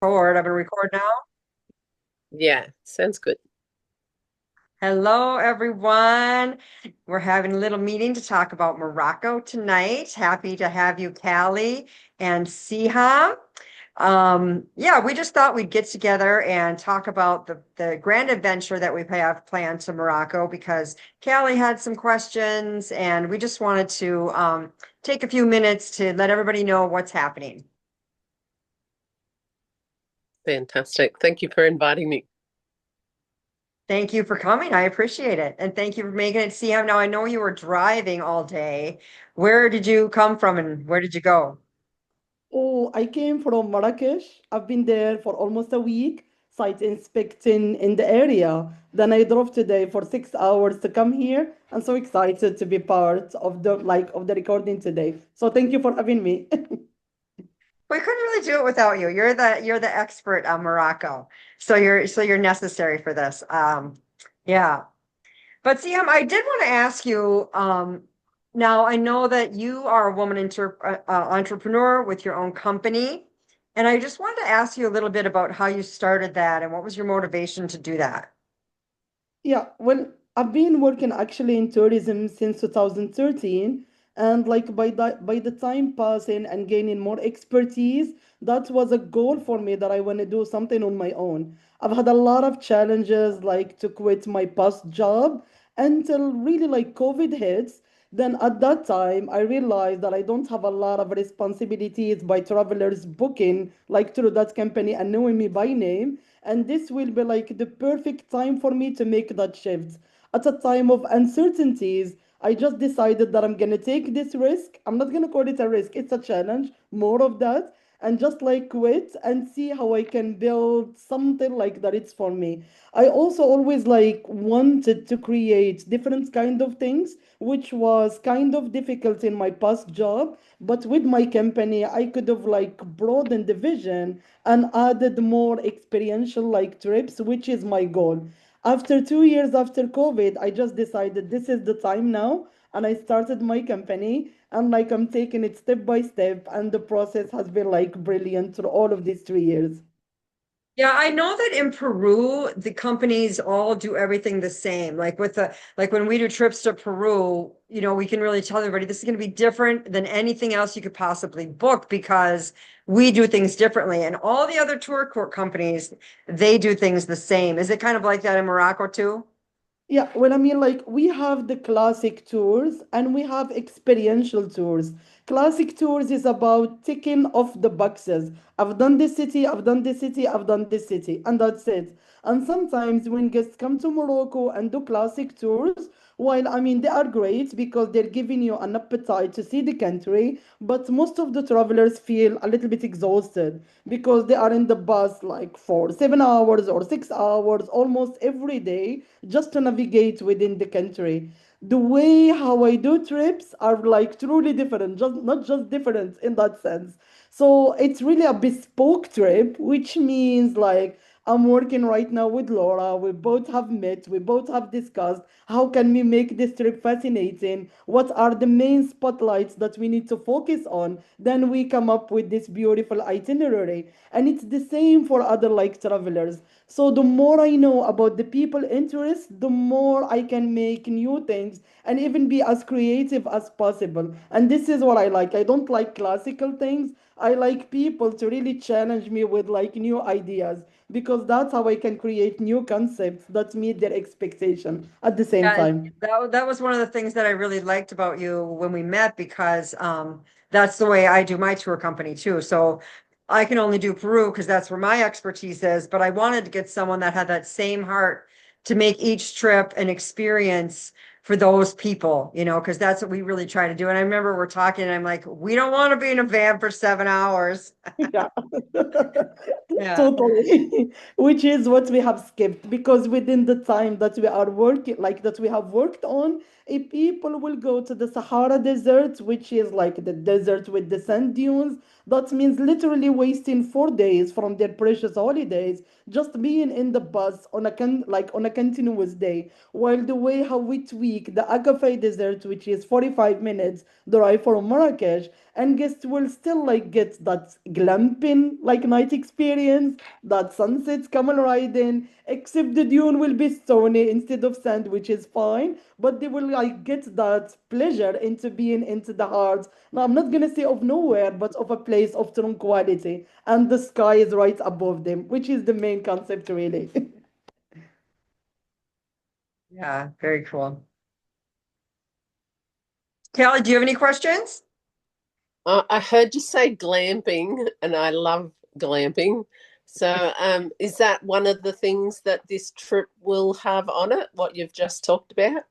Record. I'm gonna record now. Yeah, sounds good. Hello, everyone. We're having a little meeting to talk about Morocco tonight. Happy to have you, Callie and Siha. Yeah, we just thought we'd get together and talk about the grand adventure that we have planned to Morocco because Callie had some questions and we just wanted to take a few minutes to let everybody know what's happening. Fantastic. Thank you for inviting me. Thank you for coming. I appreciate it. And thank you for making it see how now I know you were driving all day. Where did you come from and where did you go? Oh, I came from Marrakesh. I've been there for almost a week, site inspecting in the area. Then I drove today for 6 hours to come here. I'm so excited to be part of the recording today. So thank you for having me. We couldn't really do it without you. You're the expert on Morocco. So you're necessary for this. Yeah. But see, I did want to ask you, now I know that you are a woman entrepreneur with your own company. And I just wanted to ask you a little bit about how you started that and what was your motivation to do that? Yeah, well, I've been working actually in tourism since 2013, and like by the time passing and gaining more expertise, that was a goal for me that I want to do something on my own. I've had a lot of challenges like to quit my past job until really like COVID hits. Then at that time, I realized that I don't have a lot of responsibilities by travelers booking like through that company and knowing me by name, and this will be like the perfect time for me to make that shift. At a time of uncertainties, I just decided that I'm gonna take this risk. I'm not gonna call it a risk, it's a challenge, more of that, and just like quit and see how I can build something like that it's for me. I also always like wanted to create different kind of things, which was kind of difficult in my past job, but with my company I could have like broadened the vision and added more experiential like trips, which is my goal. After 2 years after COVID, I just decided this is the time now, and I started my company. And like I'm taking it step by step, and the process has been like brilliant through all of these 3 years. Yeah, I know that in Peru, the companies all do everything the same. Like when we do trips to Peru, we can really tell everybody this is going to be different than anything else you could possibly book because we do things differently. And all the other tour court companies, they do things the same. Is it kind of like that in Morocco too? Yeah, well, I mean, like we have the classic tours and we have experiential tours. Classic tours is about ticking off the boxes. I've done this city, I've done this city, I've done this city, and that's it. And sometimes when guests come to Morocco and do classic tours, while I mean they are great because they're giving you an appetite to see the country, but most of the travelers feel a little bit exhausted because they are in the bus like for 7 hours or 6 hours almost every day just to navigate within the country. The way how I do trips are like truly different, just not just different in that sense. So it's really a bespoke trip, which means like I'm working right now with Laura. We both have met, we both have discussed how can we make this trip fascinating? What are the main spotlights that we need to focus on? Then we come up with this beautiful itinerary. And it's the same for other like travelers. So the more I know about the people interest, the more I can make new things and even be as creative as possible. And this is what I like. I don't like classical things. I like people to really challenge me with like new ideas because that's how I can create new concepts that meet their expectation at the same Yeah, and time. that was one of the things that I really liked about you when we met because that's the way I do my tour company too. So I can only do Peru because that's where my expertise is, but I wanted to get someone that had that same heart to make each trip an experience for those people, because that's what we really try to do. And I remember we're talking and I'm like, we don't want to be in a van for 7 hours. Yeah. Yeah. Totally. Which is what we have skipped because within the time that we are working, like that we have worked on, If people will go to the Sahara Desert, which is like the desert with the sand dunes, that means literally wasting 4 days from their precious holidays just being in the bus on like on a continuous day. While the way how we tweak the Agafay Desert, which is 45 minutes drive from Marrakesh, and guests will still like get that glamping like night experience, that sunsets camel riding, except the dune will be stony instead of sand, which is fine, but they will like get that pleasure into being into the heart. Now I'm not gonna say of nowhere, but of a place of tranquility, and the sky is right above them, which is the main concept really. Yeah, very cool. Kelly, do you have any questions? I heard you say glamping, and I love glamping. So, is that one of the things that this trip will have on it, what you've just talked about?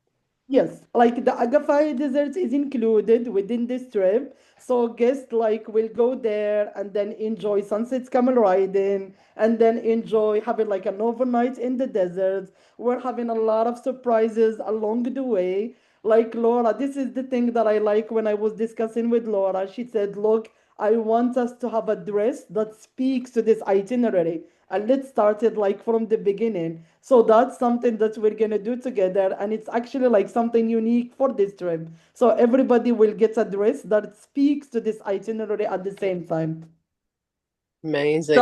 Yes, like the Agafay Desert is included within this trip. So guests like will go there and then enjoy sunsets camel riding and then enjoy having like an overnight in the desert. We're having a lot of surprises along the way. Like Laura, this is the thing that I like when I was discussing with Laura. She said, look, I want us to have a dress that speaks to this itinerary. And let's start it like from the beginning. So that's something that we're gonna do together, and it's actually like something unique for this trip. So everybody will get a dress that speaks to this itinerary at the same time. Amazing.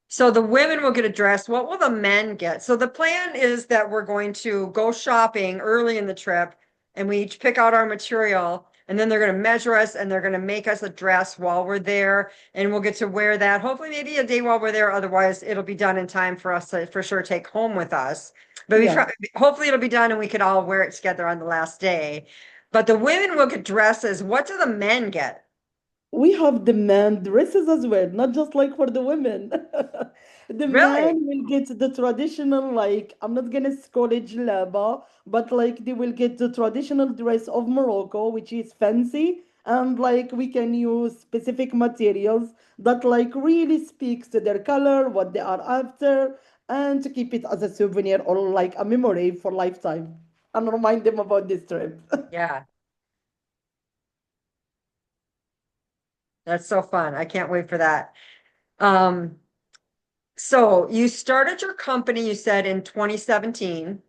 So the women will get a dress. What will the men get? So the plan is that we're going to go shopping early in the trip and we each pick out our material and then they're going to measure us and they're going to make us a dress while we're there and we'll get to wear that hopefully maybe a day while we're there. Otherwise, it'll be done in time for us to for sure take home with us. But we Yeah. try, hopefully it'll be done and we could all wear it together on the last day. But the women will get dresses. What do the men get? We have the men dresses as well, not just like for the women. The Really? man will get the traditional, like, I'm not gonna call it jalaba, but like they will get the traditional dress of Morocco, which is fancy, and like we can use specific materials that like really speaks to their color, what they are after, and to keep it as a souvenir or like a memory for lifetime and remind them about this trip. Yeah, that's so fun. I can't wait for that. Um, So you started your company, you said in 2017,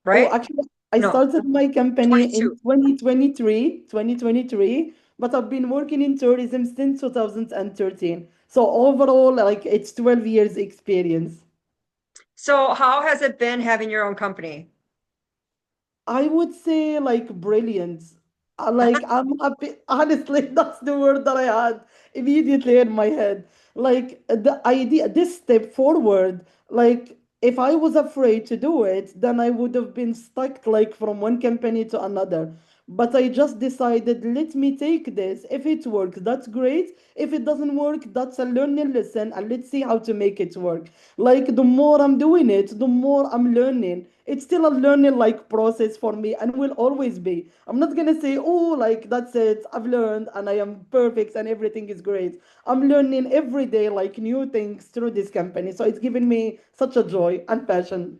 Oh, right? actually, I No, started my company in 22. 2023, but I've been working in tourism since 2013. So overall, like it's 12 years experience. So how has it been having your own company? I would say like brilliant. Like I'm happy. Honestly, that's the word that I had immediately in my head. Like the idea, this step forward, like if I was afraid to do it, then I would have been stuck like from one company to another. But I just decided, let me take this. If it works, that's great. If it doesn't work, that's a learning lesson, and let's see how to make it work. Like the more I'm doing it, the more I'm learning. It's still a learning like process for me and will always be. I'm not gonna say, oh, like that's it, I've learned and I am perfect and everything is great. I'm learning every day like new things through this company. So it's given me such a joy and passion.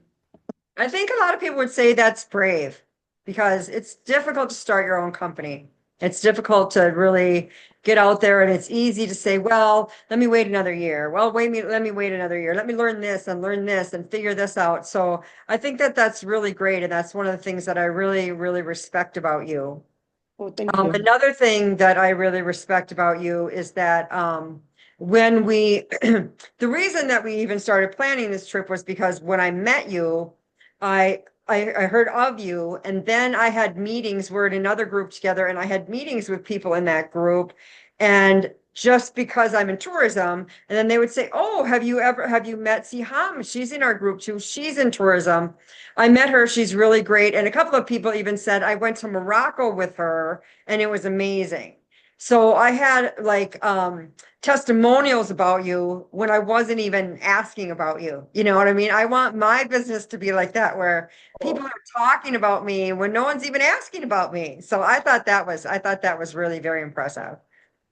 I think a lot of people would say that's brave because it's difficult to start your own company. It's difficult to really get out there and it's easy to say, well, let me wait another year. Well, let me wait another year. Let me learn this and figure this out. So I think that that's really great. And that's one of the things that I really, really respect about you. Oh, thank you. Another thing that I really respect about you is that when we, the reason that we even started planning this trip was because when I met you, I heard of you, and then I had meetings. We're in another group together, and I had meetings with people in that group, and just because I'm in tourism, and then they would say, "Oh, have you met Siham? She's in our group too. She's in tourism." I met her. She's really great. And a couple of people even said I went to Morocco with her and it was amazing. So I had like testimonials about you when I wasn't even asking about you. You know what I mean? I want my business to be like that where people are talking about me when no one's even asking about me. So I thought that was really very impressive.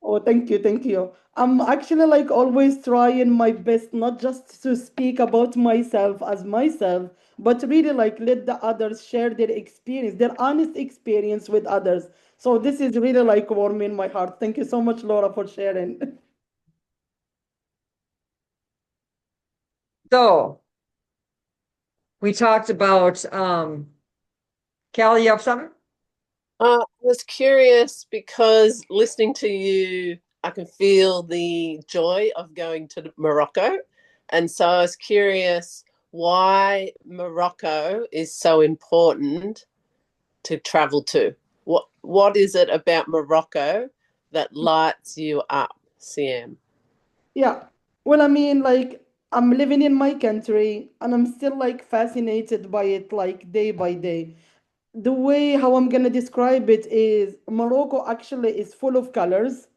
Oh, thank you, thank you. I'm actually like always trying my best not just to speak about myself as myself, but really like let the others share their experience, their honest experience with others. So this is really like warming my heart. Thank you so much, Laura, for sharing. So we talked about, Callie, you have something? I was curious because listening to you, I can feel the joy of going to Morocco. And so I was curious why Morocco is so important to travel to. What is it about Morocco that lights you up, CM? Yeah. Well, I mean, like, I'm living in my country and I'm still like fascinated by it, like day by day. The way how I'm gonna describe it is Morocco actually is full of colors,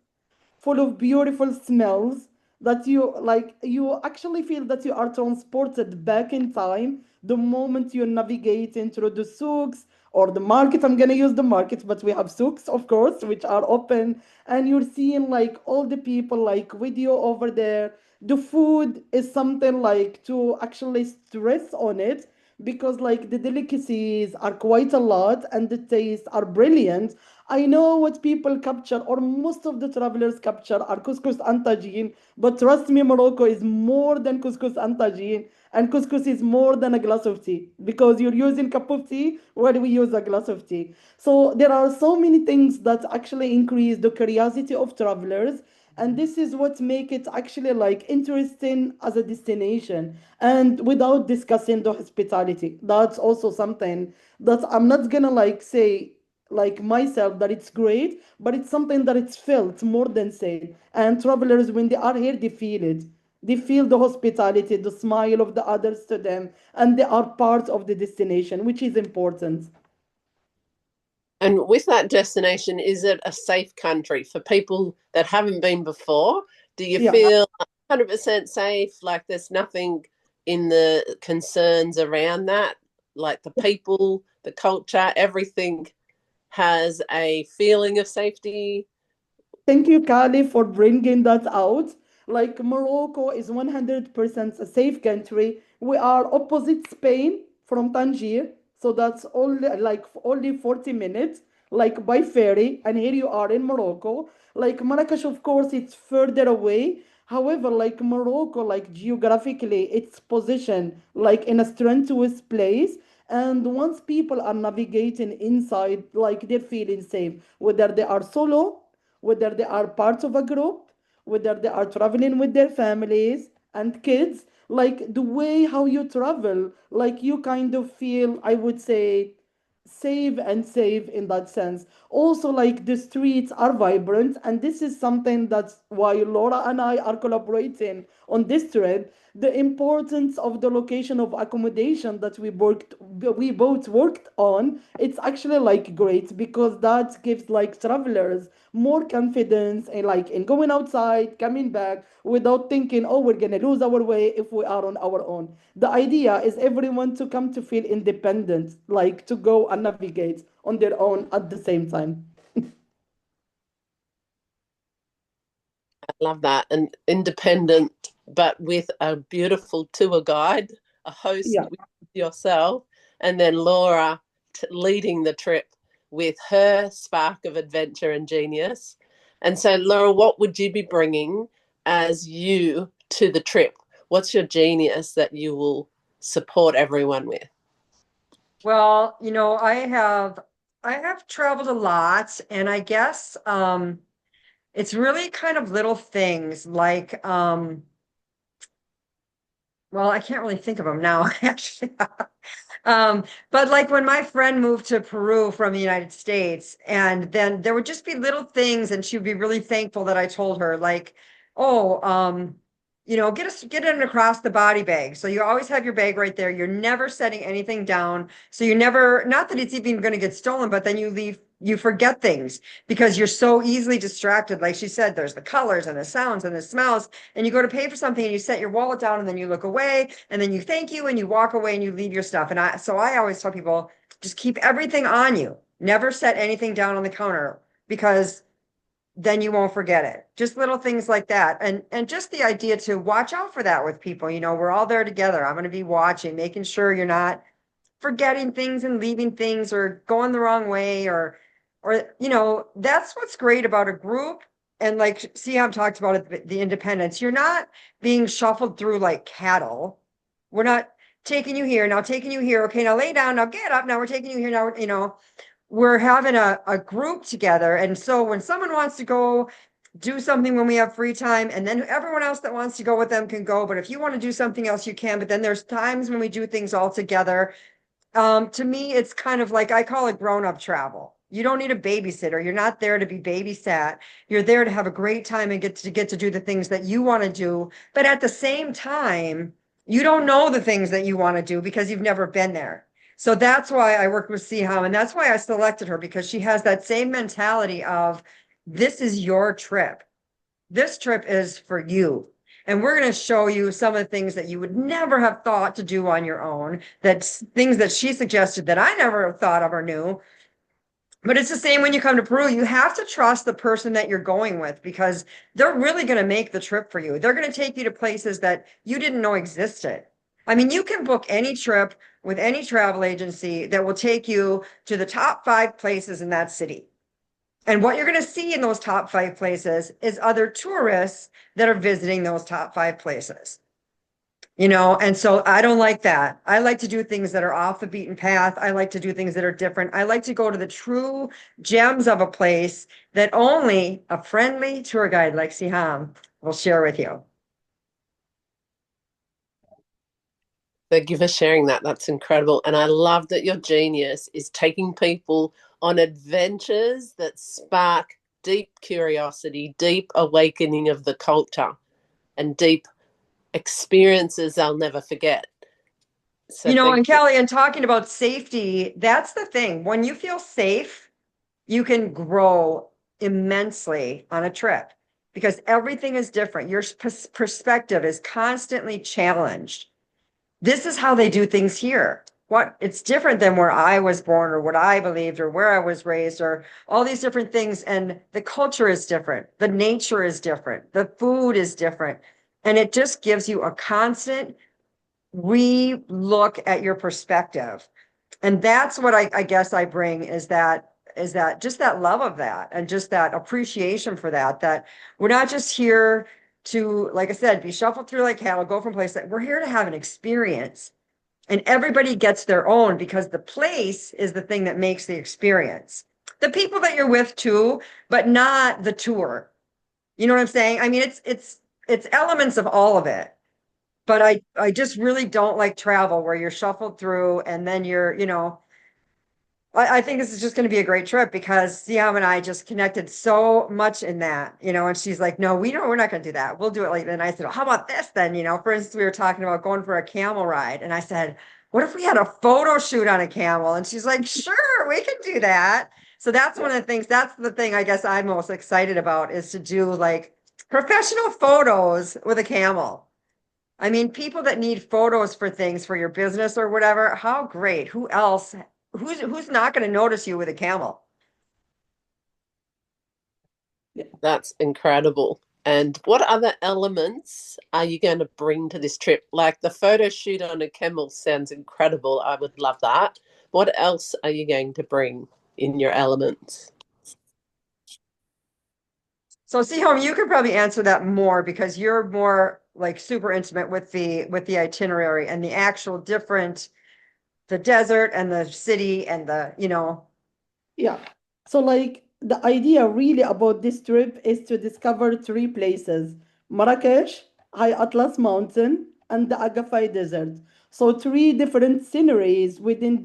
full of beautiful smells that you actually feel that you are transported back in time the moment you navigate into the souks or the market. I'm gonna use the market, but we have souks, of course, which are open, and you're seeing like all the people like with you over there. The food is something like to actually stress on it because like the delicacies are quite a lot and the tastes are brilliant. I know what people capture, or most of the travelers capture, are couscous and tagine. But trust me, Morocco is more than couscous and tagine, and couscous is more than a glass of tea because you're using cup of tea where we use a glass of tea. So there are so many things that actually increase the curiosity of travelers, and this is what make it actually like interesting as a destination. And without discussing the hospitality, that's also something that I'm not gonna like say like myself that it's great, but it's something that it's felt more than said. And travelers, when they are here, they feel it. They feel the hospitality, the smile of the others to them, and they are part of the destination, which is important. And with that destination, is it a safe country for people that haven't been before? Do you Yeah. feel 100% safe? Like there's nothing in the concerns around that? Like the people, the culture, everything has a feeling of safety? Thank you, Kali, for bringing that out. Like Morocco is 100% a safe country. We are opposite Spain from Tangier, so that's only 40 minutes, like by ferry. And here you are in Morocco. Like Marrakesh, of course, it's further away. However, like Morocco, like geographically, it's positioned like in a strenuous place. And once people are navigating inside, like they're feeling safe, whether they are solo, whether they are parts of a group, whether they are traveling with their families and kids, like the way how you travel, like you kind of feel, I would say, save and save in that sense. Also, like the streets are vibrant, and this is something that's why Laura and I are collaborating on this thread. The importance of the location of accommodation that we both worked on, it's actually like great because that gives like travelers more confidence in like in going outside, coming back without thinking, oh, we're gonna lose our way if we are on our own. The idea is everyone to come to feel independent, like to go and navigate on their own at the same time. I love that. And independent, but with a beautiful tour guide, a host Yeah. with yourself, and then Laura leading the trip with her spark of adventure and genius. And so, Laura, what would you be bringing as you to the trip? What's your genius that you will support everyone with? Well, I have traveled a lot, and I guess it's really kind of little things like well, I can't really think of them now, actually. But like when my friend moved to Peru from the United States, and then there would just be little things, and she would be really thankful that I told her, like, oh, get an across the body bag. So you always have your bag right there. You're never setting anything down. So you never, not that it's even going to get stolen, but then you forget things because you're so easily distracted. Like she said, there's the colors and the sounds and the smells, and you go to pay for something and you set your wallet down and then you look away and then you thank you and you walk away and you leave your stuff. So I always tell people, just keep everything on you. Never set anything down on the counter because then you won't forget it. Just little things like that. And just the idea to watch out for that with people. We're all there together. I'm going to be watching, making sure you're not forgetting things and leaving things or going the wrong way or, that's what's great about a group. And like Siam talked about it, the independence, you're not being shuffled through like cattle. We're not taking you here, now taking you here. Okay, now lay down, now get up. Now we're taking you here. Now, we're having a group together. And so when someone wants to go do something when we have free time, and then everyone else that wants to go with them can go. But if you want to do something else, you can. But then there's times when we do things all together. To me, it's kind of like I call it grown-up travel. You don't need a babysitter. You're not there to be babysat. You're there to have a great time and get to do the things that you want to do. But at the same time, you don't know the things that you want to do because you've never been there. So that's why I worked with Siham, and that's why I selected her, because she has that same mentality of this is your trip. This trip is for you. And we're going to show you some of the things that you would never have thought to do on your own, that's things that she suggested that I never thought of or knew. But it's the same when you come to Peru. You have to trust the person that you're going with, because they're really going to make the trip for you. They're going to take you to places that you didn't know existed. I mean, you can book any trip with any travel agency that will take you to the top 5 places in that city. And what you're going to see in those top 5 places is other tourists that are visiting those top 5 places. And so I don't like that. I like to do things that are off the beaten path. I like to do things that are different. I like to go to the true gems of a place that only a friendly tour guide like Siham will share with you. Thank you for sharing that. That's incredible. And I love that your genius is taking people on adventures that spark deep curiosity, deep awakening of the culture, and deep experiences they'll never forget. So and Kelly, and talking about safety, that's the thing. When you feel safe, you can grow immensely on a trip because everything is different. Your perspective is constantly challenged. This is how they do things here. It's different than where I was born or what I believed or where I was raised or all these different things. And the culture is different. The nature is different. The food is different. And it just gives you a constant re-look at your perspective. And that's what I guess I bring is that just that love of that and just that appreciation for that we're not just here to, like I said, be shuffled through like cattle, go from place. We're here to have an experience, and everybody gets their own because the place is the thing that makes the experience. The people that you're with too, but not the tour. You know what I'm saying? I mean, it's elements of all of it. But I just really don't like travel where you're shuffled through and then I think this is just going to be a great trip because Siam and I just connected so much in that, and she's like, no, we're not going to do that. We'll do it like that. And I said, well, how about this then? For instance, we were talking about going for a camel ride. And I said, what if we had a photo shoot on a camel? And she's like, sure, we can do that. So that's one of the things, that's the thing I guess I'm most excited about is to do like professional photos with a camel. I mean, people that need photos for things for your business or whatever, how great. Who's not going to notice you with a camel? That's incredible. And what other elements are you going to bring to this trip? Like the photo shoot on a camel sounds incredible. I would love that. What else are you going to bring in your elements? So Siham, you could probably answer that more because you're more like super intimate with the itinerary and the actual the desert and the city and Yeah. So like the idea really about this trip is to discover 3 places: Marrakesh, High Atlas Mountain, and the Agafay Desert. So 3 different sceneries within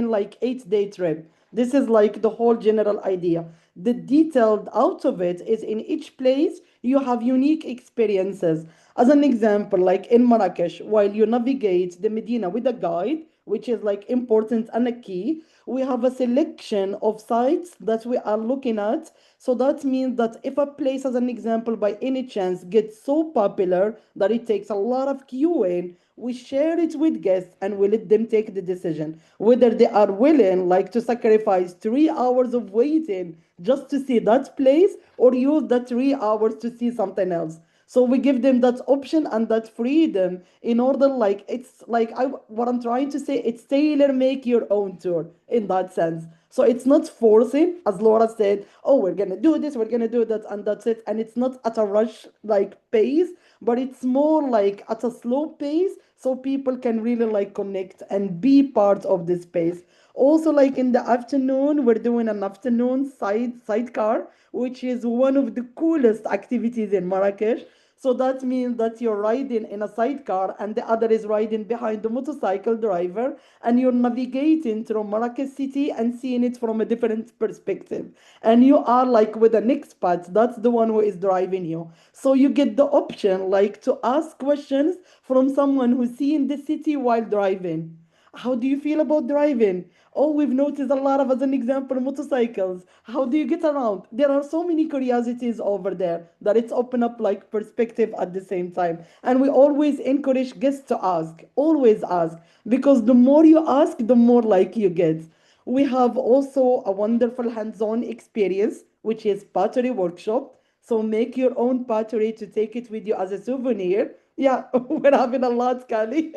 like 8-day trip. This is like the whole general idea. The detailed out of it is in each place you have unique experiences. As an example, like in Marrakesh, while you navigate the Medina with a guide, which is like important and a key, we have a selection of sites that we are looking at. So that means that if a place, as an example, by any chance gets so popular that it takes a lot of queuing, we share it with guests and we let them take the decision whether they are willing like to sacrifice 3 hours of waiting just to see that place or use that 3 hours to see something else. So we give them that option and that freedom in order, like, it's like what I'm trying to say, it's tailor make your own tour in that sense. So it's not forcing, as Laura said, oh, we're gonna do this, we're gonna do that, and that's it. And it's not at a rush like pace, but it's more like at a slow pace, so people can really like connect and be part of the space. Also, like in the afternoon, we're doing an afternoon sidecar, which is one of the coolest activities in Marrakesh. So that means that you're riding in a sidecar and the other is riding behind the motorcycle driver, and you're navigating through Marrakech city and seeing it from a different perspective. And you are like with an expat, that's the one who is driving you. So you get the option like to ask questions from someone who's seeing the city while driving. How do you feel about driving? Oh, we've noticed a lot of, as an example, motorcycles. How do you get around? There are so many curiosities over there that it's open up like perspective at the same time. And we always encourage guests to ask, always ask, because the more you ask, the more like you get. We have also a wonderful hands-on experience, which is pottery workshop. So make your own pottery to take it with you as a souvenir. Yeah, we're having a lot, Kali.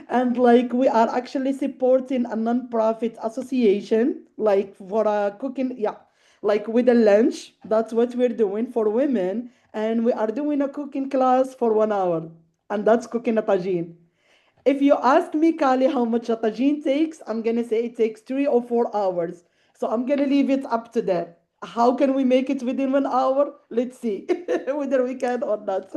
And like we are actually supporting a non-profit association, like for a cooking, yeah, like with a lunch. That's what we're doing for women. And we are doing a cooking class for 1 hour, and that's cooking a tagine. If you ask me, Kali, how much a tagine takes, I'm gonna say it takes 3 or 4 hours. So I'm gonna leave it up to that. How can we make it within 1 hour? Let's see whether we can or not.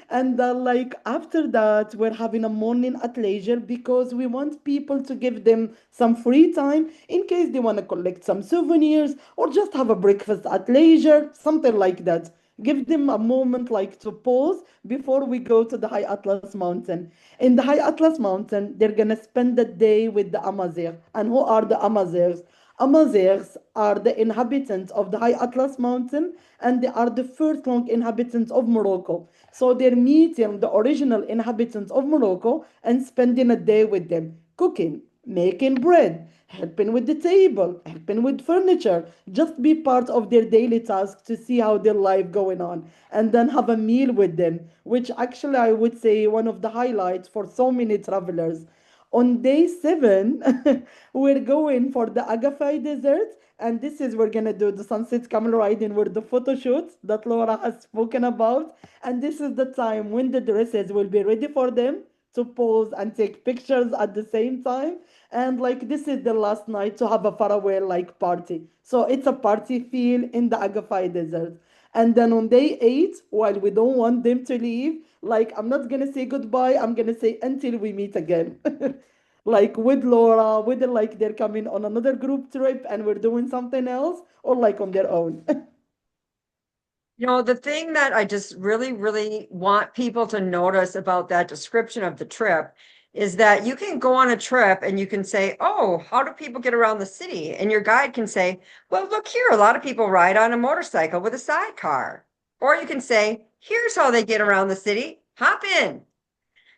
And like after that, we're having a morning at leisure because we want people to give them some free time in case they want to collect some souvenirs or just have a breakfast at leisure, something like that. Give them a moment like to pause before we go to the High Atlas Mountain. In the High Atlas Mountain, they're gonna spend the day with the Amazigh. And who are the Amazighs? Amazighs are the inhabitants of the High Atlas Mountain, and they are the first long inhabitants of Morocco. So they're meeting the original inhabitants of Morocco and spending a day with them, cooking, making bread, helping with the table, helping with furniture, just be part of their daily task to see how their life going on, and then have a meal with them, which actually I would say one of the highlights for so many travelers. On day 7, we're going for the Agafay Desert, and this is we're gonna do the sunset camel riding with the photo shoots that Laura has spoken about. And this is the time when the dresses will be ready for them to pose and take pictures at the same time. And like this is the last night to have a farewell like party. So it's a party feel in the Agafay Desert. And then on day 8, while we don't want them to leave, like I'm not gonna say goodbye, I'm gonna say until we meet again. Like with Laura, whether like they're coming on another group trip and we're doing something else, or like on their own. You know, the thing that I just really, really want people to notice about that description of the trip is that you can go on a trip and you can say, oh, how do people get around the city? And your guide can say, well, look here, a lot of people ride on a motorcycle with a sidecar. Or you can say, here's how they get around the city. Hop in.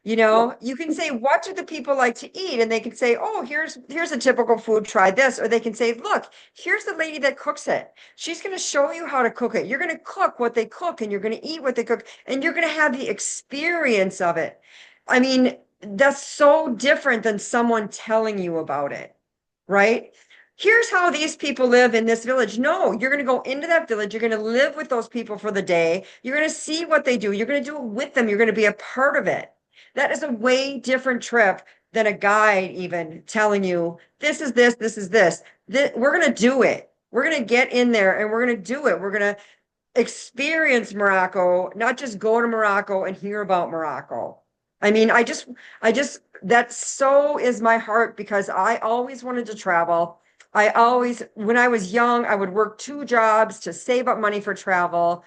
You Yeah. know, you can say, what do the people like to eat? And they can say, oh, here's a typical food, try this. Or they can say, look, here's the lady that cooks it. She's going to show you how to cook it. You're going to cook what they cook and you're going to eat what they cook and you're going to have the experience of it. I mean, that's so different than someone telling you about it, right? Here's how these people live in this village. No, you're going to go into that village. You're going to live with those people for the day. You're going to see what they do. You're going to do it with them. You're going to be a part of it. That is a way different trip than a guide even telling you, this is this, this is this. We're going to do it. We're going to get in there and we're going to do it. We're going to experience Morocco, not just go to Morocco and hear about Morocco. I mean, that so is my heart because I always wanted to travel. When I was young, I would work 2 jobs to save up money for travel.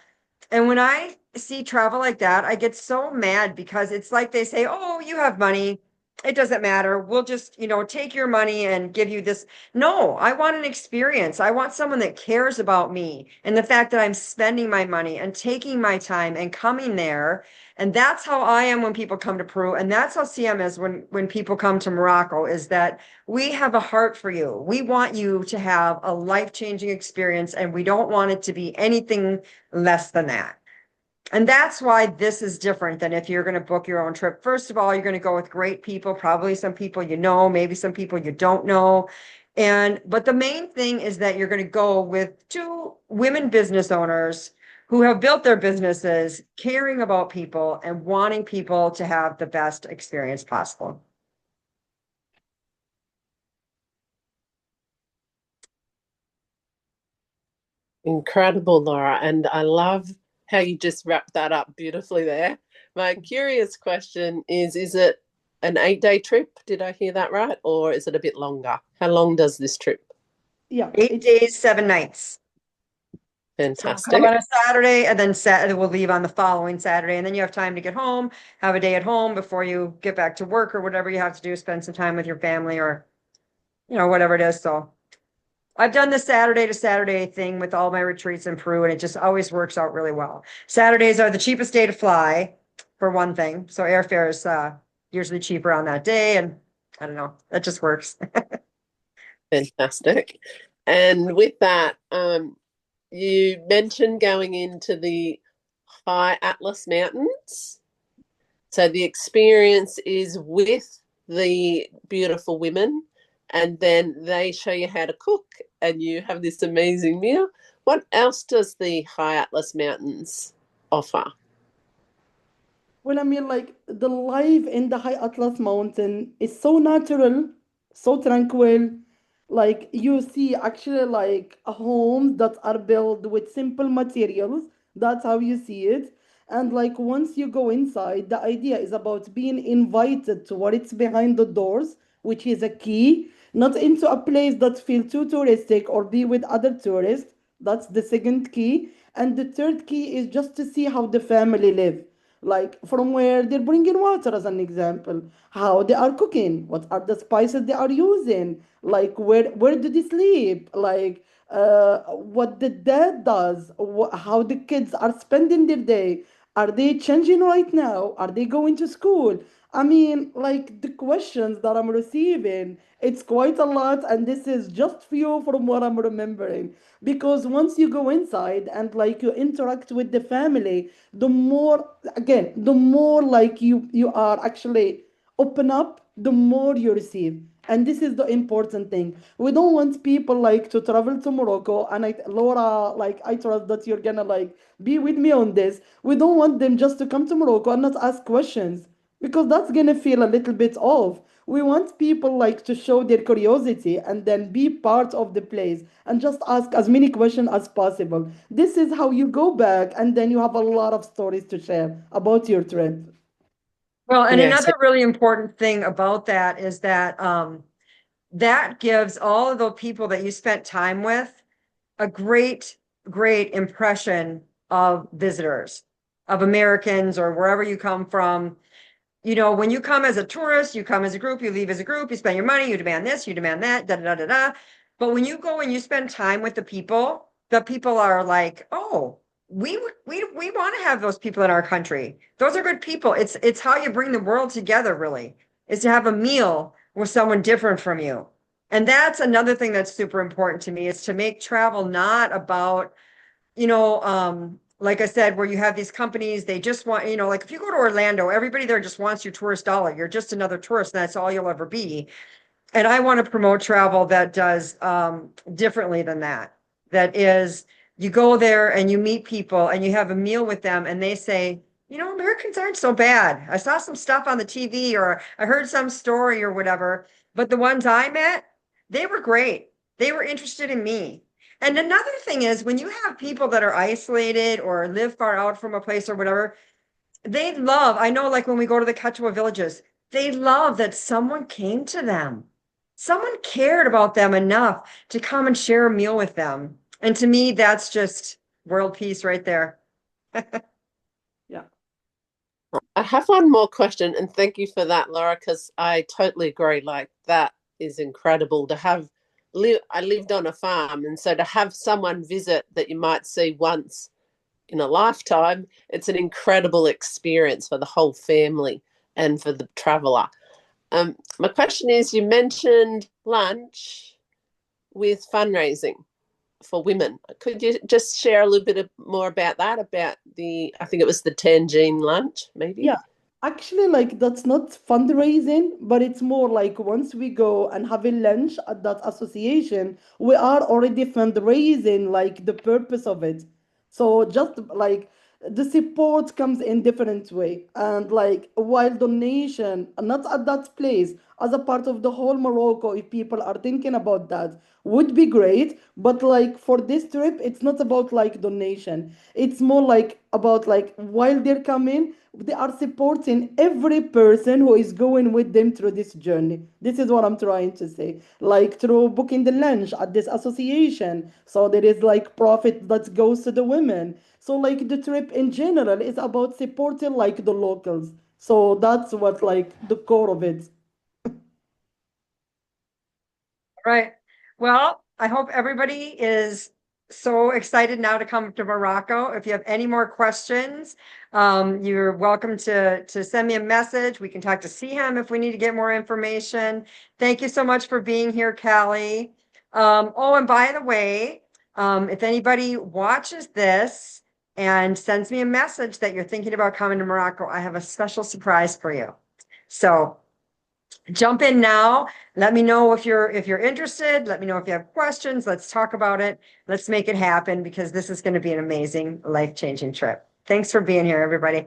And when I see travel like that, I get so mad because it's like they say, oh, you have money. It doesn't matter. We'll just, take your money and give you this. No, I want an experience. I want someone that cares about me and the fact that I'm spending my money and taking my time and coming there And that's how I am when people come to Peru. And that's how CM is when people come to Morocco, is that we have a heart for you. We want you to have a life-changing experience, and we don't want it to be anything less than that. And that's why this is different than if you're going to book your own trip. First of all, you're going to go with great people, probably some people you know, maybe some people you don't know. But the main thing is that you're going to go with two women business owners who have built their businesses, caring about people and wanting people to have the best experience possible. Incredible, Laura. And I love how you just wrapped that up beautifully there. My curious question is it an 8-day trip? Did I hear that right? Or is it a bit longer? How long does this trip? Yeah, 8 days, 7 nights. So we'll come Fantastic. on a Saturday, and then we'll leave on the following Saturday, and then you have time to get home, have a day at home before you get back to work or whatever you have to do, spend some time with your family or, whatever it is. So I've done the Saturday to Saturday thing with all my retreats in Peru, and it just always works out really well. Saturdays are the cheapest day to fly, for one thing. So airfare is usually cheaper on that day, and I don't know, that just works. Fantastic. And with that, you mentioned going into the high Atlas Mountains. So the experience is with the beautiful women, and then they show you how to cook, and you have this amazing meal. What else does the high Atlas Mountains offer? well, I mean, like the life in the high Atlas mountain is so natural, so tranquil. Like you see actually like homes that are built with simple materials. That's how you see it. And like once you go inside, the idea is about being invited to what it's behind the doors, which is a key, not into a place that feel too touristic or be with other tourists. That's the second key. And the third key is just to see how the family live, like from where they're bringing water as an example, how they are cooking, what are the spices they are using, like where do they sleep, like what the dad does, how the kids are spending their day, are they changing right now, are they going to school. I mean, like the questions that I'm receiving, it's quite a lot, and this is just few from what I'm remembering. Because once you go inside and like you interact with the family, the more, again, the more like you are actually open up, the more you receive. And this is the important thing. We don't want people like to travel to Morocco, and Laura, like I trust that you're gonna like be with me on this. We don't want them just to come to Morocco and not ask questions, because that's gonna feel a little bit off. We want people like to show their curiosity and then be part of the place and just ask as many questions as possible. This is how you go back, and then you have a lot of stories to share about your trip. Well, and Yes. another really important thing about that is that that gives all of the people that you spent time with a great, great impression of visitors, of Americans or wherever you come from. When you come as a tourist, you come as a group, you leave as a group, you spend your money, you demand this, you demand that, da da da da da. But when you go and you spend time with the people are like, oh, we want to have those people in our country. Those are good people. It's how you bring the world together, really, is to have a meal with someone different from you. And that's another thing that's super important to me, is to make travel not about, like I said, where you have these companies, they just want, like if you go to Orlando, everybody there just wants your tourist dollar. You're just another tourist, and that's all you'll ever be. And I want to promote travel that does differently than that. That is, you go there and you meet people and you have a meal with them, and they say, Americans aren't so bad. I saw some stuff on the TV, or I heard some story or whatever, but the ones I met, they were great. They were interested in me. And another thing is, when you have people that are isolated or live far out from a place or whatever, they love, I know, like when we go to the Quechua villages, they love that someone came to them. Someone cared about them enough to come and share a meal with them. And to me, that's just world peace right there. Yeah. I have one more question, and thank you for that, Laura, because I totally agree. Like that is incredible to have. I lived on a farm, and so to have someone visit that you might see once in a lifetime. It's an incredible experience for the whole family and for the traveller. My question is, you mentioned lunch with fundraising for women. Could you just share a little bit more about that, about I think it was the Tangine lunch, maybe? Yeah, actually, like that's not fundraising, but it's more like once we go and have a lunch at that association, we are already fundraising like the purpose of it. So just like the support comes in different way, and like while donation, not at that place, as a part of the whole Morocco, if people are thinking about that, would be great. But like for this trip, it's not about like donation. It's more like about like while they're coming, they are supporting every person who is going with them through this journey. This is what I'm trying to say. Like through booking the lunch at this association. So there is like profit that goes to the women. So like the trip in general is about supporting like the locals. So that's what like the core of it. Right. Well, I hope everybody is so excited now to come to Morocco. If you have any more questions, you're welcome to send me a message. We can talk to Siham if we need to get more information. Thank you so much for being here, Callie. Oh, and by the way, if anybody watches this and sends me a message that you're thinking about coming to Morocco, I have a special surprise for you. So jump in now. Let me know if you're interested. Let me know if you have questions. Let's talk about it. Let's make it happen because this is going to be an amazing, life-changing trip. Thanks for being here, everybody.